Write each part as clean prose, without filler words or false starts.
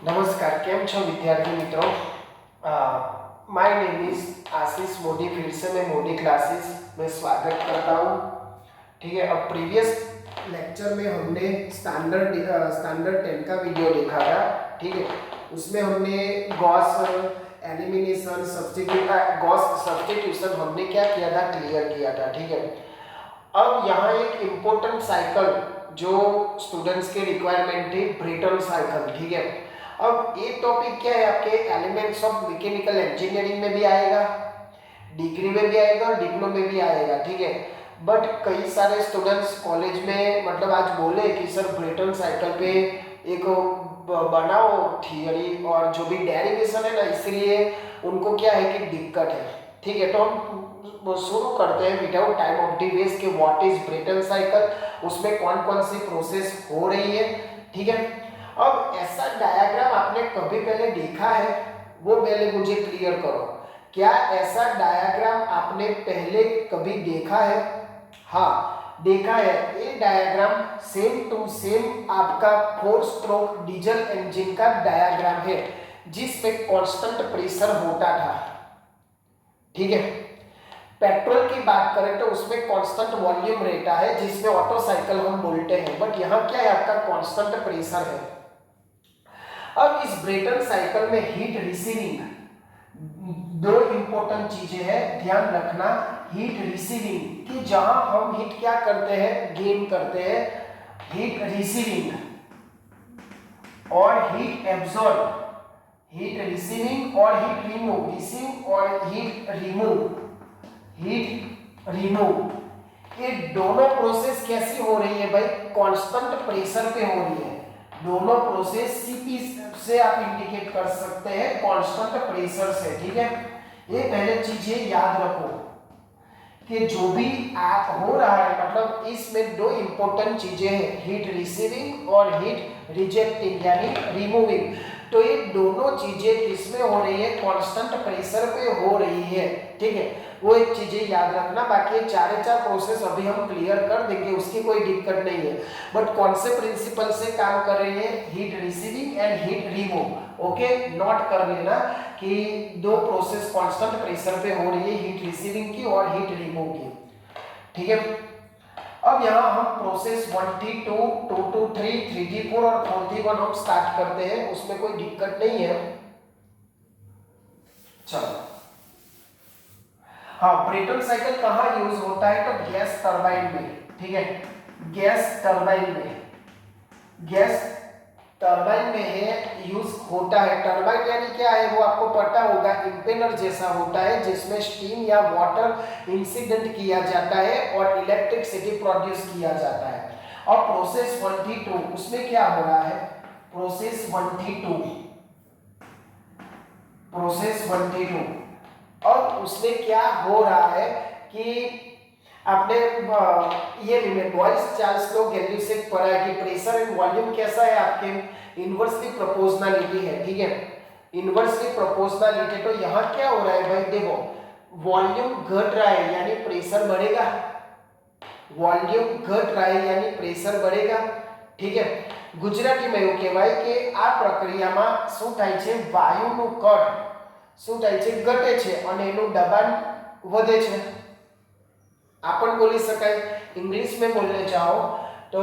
नमस्कार, કેમ છો વિદ્યાર્થી મિત્રો? माय नेम इज आशीष मोदी। फिर से मैं मोदी क्लासेस में स्वागत करता हूँ। ठीक है, अब प्रीवियस लेक्चर में हमने स्टैंडर्ड 10 का वीडियो देखा था। ठीक है, उसमें हमने गॉस एलिमिनेशन गॉस सब्स्टिट्यूशन हमने क्या किया था, क्लियर किया था। ठीक है, अब यहाँ एक इम्पोर्टेंट साइकिल जो स्टूडेंट्स के रिक्वायरमेंट थी, ब्रेटन साइकिल। ठीक है, अब ये टॉपिक क्या है, आपके एलिमेंट्स ऑफ मैकेनिकल इंजीनियरिंग में भी आएगा, डिग्री में भी आएगा और डिप्लोमा में भी आएगा। ठीक है, बट कई सारे स्टूडेंट्स कॉलेज में मतलब आज बोले कि सर ब्रेटन साइकिल पे एक बनाओ थियरी और जो भी डेरिवेशन है ना, इसलिए उनको क्या है कि दिक्कत है। ठीक है, तो हम शुरू करते हैं without time of the waste कि व्हाट इज ब्रेटन साइकिल, उसमें कौन कौन सी प्रोसेस हो रही है। ठीक है, अब ऐसा डायग्राम आपने कभी पहले देखा है, वो पहले मुझे क्लियर करो। क्या ऐसा डायग्राम आपने पहले कभी देखा है? हाँ, देखा है। ये डायग्राम सेम टू सेम आपका 4 स्ट्रोक डीजल इंजन का डायग्राम है, जिसमें कांस्टेंट प्रेशर होता था। ठीक है, पेट्रोल की बात करें तो उसमें कांस्टेंट वॉल्यूम रहता है, जिसमें ऑटो साइकिल हम बोलते हैं, बट यहाँ क्या है, आपका कांस्टेंट प्रेशर है। अब इस ब्रेटन साइकिल में हीट रिसीविंग, दो इंपॉर्टेंट चीजें हैं, ध्यान रखना। हीट रिसीविंग कि जहां हम हीट क्या करते हैं, गेन करते हैं, हीट रिसीविंग और हीट एब्जॉर्ब, हीट रिसीविंग और हीट रिमूव, रिसीव और हीट रिमूव, हीट रिमूव, ये दोनों प्रोसेस कैसी हो रही है भाई, कांस्टेंट प्रेशर पे हो रही है। दोनों प्रोसेस सीपी से आप इंडिकेट कर सकते हैं, कांस्टेंट प्रेशर से। ठीक है, ये पहले चीजें याद रखो कि जो भी आप हो रहा है, मतलब इसमें दो इंपॉर्टेंट चीजें हैं, हीट रिसीविंग और हीट रिजेक्टिंग यानी रिमूविंग। तो ये दोनों चीजें किसमें हो रही है, कांस्टेंट प्रेशर पे हो रही है। ठीक है, वो एक चीजें याद रखना। बाकी चार प्रोसेस अभी हम क्लियर कर देंगे, उसकी कोई दिक्कत नहीं है, बट कौन से प्रिंसिपल से काम कर रही है, heat receiving end heat remove. Okay, note कर लेना कि दो प्रोसेस कांस्टेंट प्रेशर पे हो रही है, हीट रिसीविंग की और हीट रिमूव की। ठीक है, अब यहाँ हम प्रोसेस 1T2, 2T3, 3T4 और 4T1 हम स्टार्ट करते हैं, उसमें कोई दिक्कत नहीं है। चलो, हाँ, ब्रेटन साइकिल कहाँ यूज होता है, तो गैस टरबाइन में। ठीक है, गैस टरबाइन में, गैस टरबाइन में है यूज होता है। टरबाइन यानी क्या है, वो आपको पता होगा, इंपेलर जैसा होता है, जिसमें स्टीम या वाटर इंसिडेंट किया जाता है और इलेक्ट्रिसिटी प्रोड्यूस किया जाता है। और प्रोसेस 1T2, उसमें क्या हो रहा है, प्रोसेस 1T2, प्रोसेस 1T2, और उसमें क्या हो रहा है कि आपने ये बॉयल्स चार्ल्स लॉ गैलीलियो से पढ़ा है कि प्रेशर एंड वॉल्यूम कैसा है, आपके इनवर्सली प्रोपोर्शनलिटी है। ठीक है, इनवर्सली प्रोपोर्शनलिटी। तो यहाँ क्या हो रहा है भाई, देखो, वॉल्यूम घट रहा है यानी प्रेशर बढ़ेगा, वॉल्यूम घट रहा है यानी प्रेशर बढ़ेगा। ठीक है, ગુજરાતીમાં એવું કહેવાય કે આ પ્રક્રિયામાં શું થાય છે, વાયુનું કણ શું થાય છે, ઘટે છે અને એનું દબાણ વધે છે। अपन बोली सकाय, इंग्लिश में बोलने चाहो तो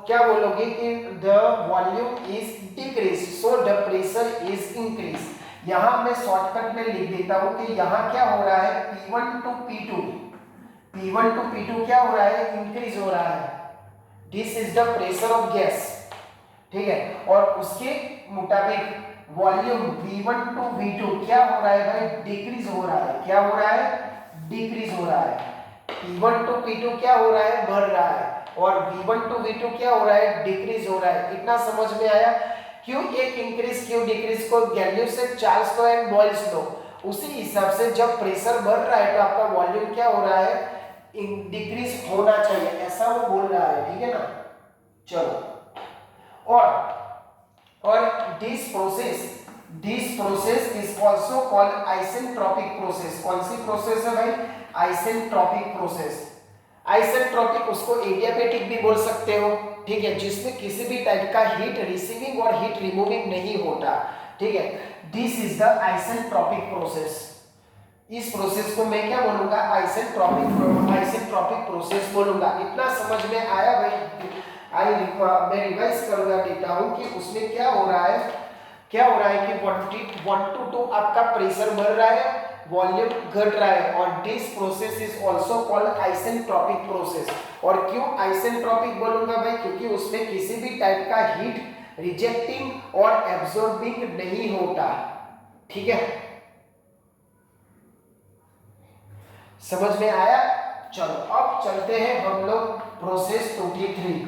क्या बोलोगे कि the volume is decrease so the pressure is increase. यहां मैं शॉर्टकट में लिख देता हूं कि यहां क्या हो रहा है, P1 to P2, P1 to P2 क्या हो रहा है, इंक्रीज हो रहा है। This is the pressure of gas. ठीक है, और उसके मुताबिक वॉल्यूम V1 टू V2 क्या हो रहा है भाई, डिक्रीज हो रहा है। क्या हो रहा है, डिक्रीज हो रहा है। P1 टू P2 क्या हो रहा है, बढ़ रहा है, और V1 टू V2 क्या हो रहा है, डिक्रीज हो रहा है। इतना समझ में आया, क्यों एक इंक्रीज क्यों डिक्रीज को गैलीलियो से Charles law and Boyle's law, उसी हिसाब से जब प्रेशर बढ़ रहा है तो आपका वॉल्यूम क्या हो रहा है, डिक्रीज होना चाहिए, ऐसा वो बोल रहा है। ठीक है ना, चलो, और this process is also called isentropic process. कौन सी प्रोसेस है भाई, आइसेंट्रोपिक प्रोसेस। आइसेंट्रोपिक उसको एडियाबैटिक भी बोल सकते हो, ठीक है, जिसमें किसी भी टाइप का हीट रिसीविंग और हीट रिमूविंग नहीं होता, ठीक है। This is the isentropic process. इस प्रोसेस को मैं क्या बोलूंगा, आइसेंट्रोपिक प्रोसेस बोलूंगा। इतना समझ में आया भाई? मैं रिवाइज करवा देता हूं कि उसमें क्या हो रहा है कि 1 to 2 आपका प्रेशर बढ़ रहा है, वॉल्यूम घट रहा है, और this process is also called isentropic process. और क्यों आइसेंट्रोपिक बोलूंगा भाई? क्योंकि उसमें किसी भी टाइप का हीट रिजेक्टिंग और एब्जॉर्बिंग नहीं होता, ठीक है, समझ में आया? चलो अब चलते हैं हम लोग प्रोसेस 23।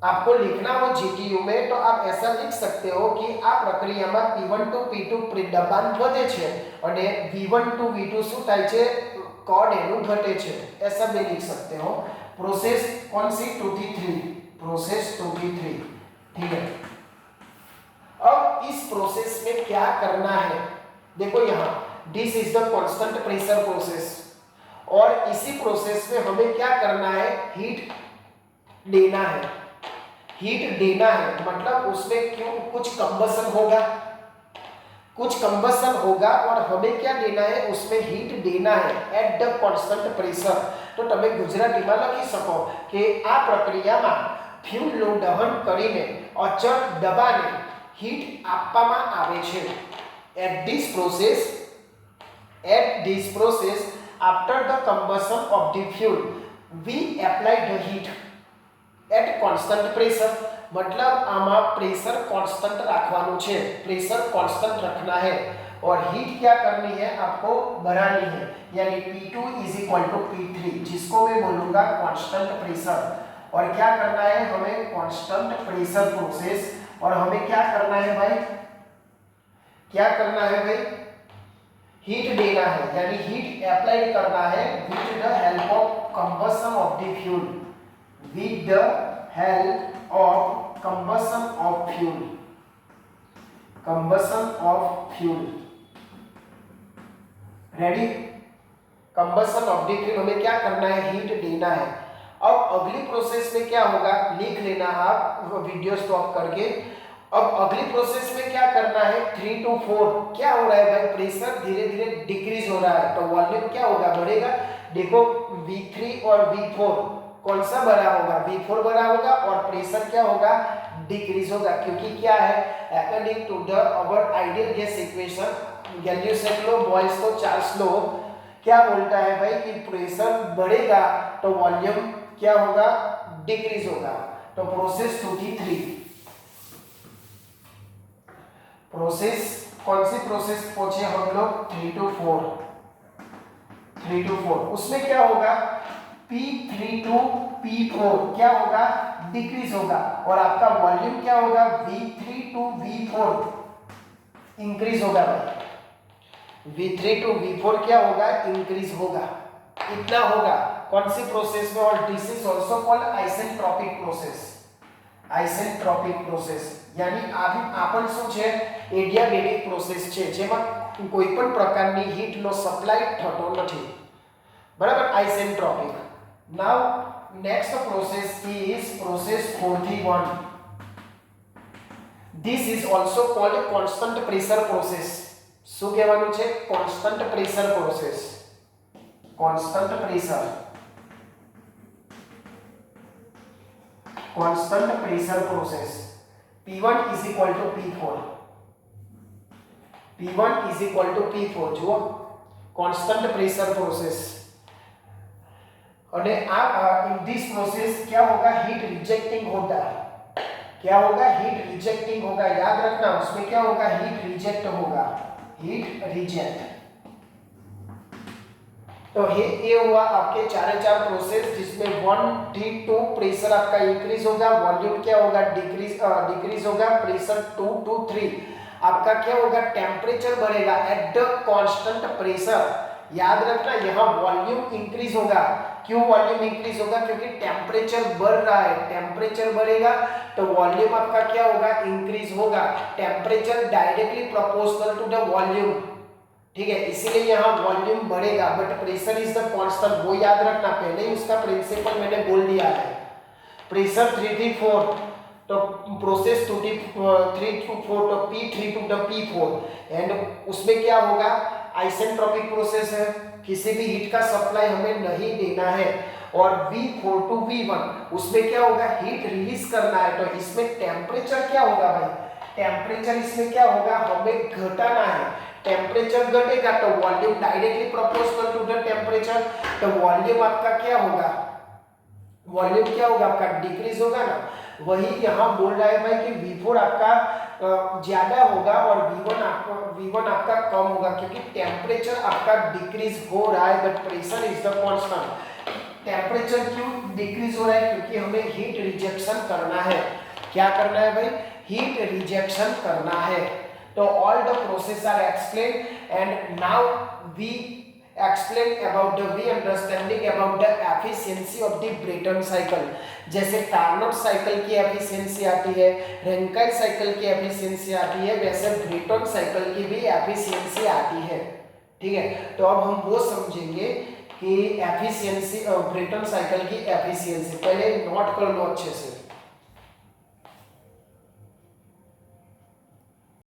आपको लिखना हो जीटीयू में तो आप ऐसा लिख सकते हो कि આ પ્રક્રિયામાં P1 to P2 દબાણ વધે છે અને V1 to V2 શું થાય છે, કોડ એનું ઘટે છે, ऐसा भी लिख सकते हो। प्रोसेस कौन सी? 23, प्रोसेस 23, ठीक है। अब इस प्रोसेस में क्या करना है, देखो यहाँ this is the constant pressure process, और इसी प्रोसेस में हमें क्या करना है, हीट देना है। हीट देना है मतलब उसमें क्यों कुछ कंबसन होगा और हमें क्या देना है, उसमें हीट देना है एट द कांस्टेंट प्रेशर। तो તમે ગુજરાતીમાં લખી શકો કે આ પ્રક્રિયામાં ફ્યુલનું દહન કરીને અચળ દબાણે હીટ આપવામાં આવે છે। At this process after the combustion of the fuel we apply the heat at constant pressure. मतलब आमा प्रेशर कांस्टेंट रखवानुं छे, प्रेशर कांस्टेंट रखना है और हीट क्या करनी है, आपको बढ़ानी है, यानी P2 = P3, जिसको मैं बोलूंगा कांस्टेंट प्रेशर। और क्या करना है हमें, कांस्टेंट प्रेशर प्रोसेस। और हमें क्या करना है भाई, हीट देना है, यानी हीट अप्लाई करना है with the help of combustion of the fuel, with the help of combustion of fuel, ready. Combustion of the fuel हमें क्या करना है, हीट देना है। अब अगली प्रोसेस में क्या होगा, लिख लेना आप वीडियो स्टॉप करके। अब अगली प्रोसेस में क्या करना है, 3 to 4 क्या हो रहा है भाई, प्रेशर धीरे धीरे डिक्रीज हो रहा है, तो वॉल्यूम क्या होगा, बढ़ेगा। देखो V3 और V4 कौन सा बड़ा होगा, V4 बड़ा होगा, और प्रेशर क्या होगा, डिक्रीज होगा, क्योंकि क्या है, according to the our ideal gas equation, Galileo law Boyle's को चार्ल्स लो क्या बोलता है भाई कि प्रेशर बढ़ेगा तो वॉल्यूम क्या होगा, डिक्रीज होगा। तो प्रोसेस 23, प्रोसेस कौन सी प्रोसेस पहुंचे हम लोग, 3 to 4। उसमें क्या होगा, P3 to P4 क्या होगा, डिक्रीज होगा, और आपका वॉल्यूम क्या होगा, V3 to V4 इंक्रीज होगा भाई, V3 to V4 क्या होगा, इंक्रीज होगा, इतना होगा कौन सी प्रोसेस में। और this is also called isentropic process, यानी આપણ શું છે, એડિયાબેટિક પ્રોસેસ છે, જેમાં કોઈ પણ પ્રકારની હીટનો સપ્લાય થતો નથી, બરાબર, isentropic. Now next process is process 41. This is also called constant pressure process. શું કહેવાનું છે, constant pressure process, constant pressure process। P1 = P4 જુઓ, constant pressure process। और इन दिस प्रोसेस क्या होगा, हीट रिजेक्टिंग होगा, क्या होगा, हीट रिजेक्टिंग होगा, याद रखना उसमें क्या होगा, हीट रिजेक्ट होगा, हीट रिजेक्ट। तो ये हुआ आपके चार प्रोसेस, जिसमें 1 3 2 प्रेशर आपका इंक्रीज होगा, वॉल्यूम क्या होगा, डिक्रीज होगा, प्रेशर 2 to 3 आपका क्या होगा, टेम्परेचर बढ़ेगा एट द कांस्टेंट प्रेशर। याद रखना यहाँ वॉल्यूम इंक्रीज होगा, क्यों वॉल्यूम इंक्रीज होगा, क्योंकि टेम्परेचर बढ़ रहा है, टेम्परेचर बढ़ेगा तो वॉल्यूम आपका क्या होगा, इंक्रीज होगा। Temperature directly proportional to the volume, ठीक है, इसीलिए यहाँ वॉल्यूम बढ़ेगा but pressure is the constant, वो याद रखना, पहले ही उसका प्रिंसिपल मैंने बोल दिया है। प्रेशर 3T4 तो प्रोसेस 3 to 4 तो P3 to the P4 and उसमें क्या होगा, आइसेंट्रोपिक प्रोसेस है, किसी भी हीट का सप्लाई हमें नहीं देना है। और V4 to V1 उसमें क्या होगा, हीट रिलीज करना है। तो इसमें टेम्परेचर क्या होगा भाई, टेम्परेचर इसमें क्या होगा, हमें घटाना है। टेम्परेचर घटेगा तो volume directly proportional to the temperature, तो वॉल्यूम आपका क्या होगा, वॉल्यूम क्या होगा आपका, डिक्रीज होगा ना। वही यहाँ बोल रहा है भाई कि V4 आपका ज्यादा होगा और V1 आपका कम होगा, क्योंकि टेम्परेचर आपका डिक्रीज हो रहा है but pressure is the constant. Temperature क्यों डिक्रीज हो रहा है, क्योंकि हमें हीट रिजेक्शन करना है। क्या करना है भाई, हीट रिजेक्शन करना है। तो all the process are explain and now we explain about the we understanding about the efficiency of the Brayton cycle। जैसे कार्नोट साइकिल की एफिशिएंसी आती है, रैंकाइन साइकिल की एफिशिएंसी आती है, वैसे ब्रेटन साइकिल की भी एफिशिएंसी आती है। ठीक है, तो अब हम वो समझेंगे कि एफिशिएंसी ब्रेटन साइकिल की एफिशिएंसी, पहले नोट कर लो अच्छे से।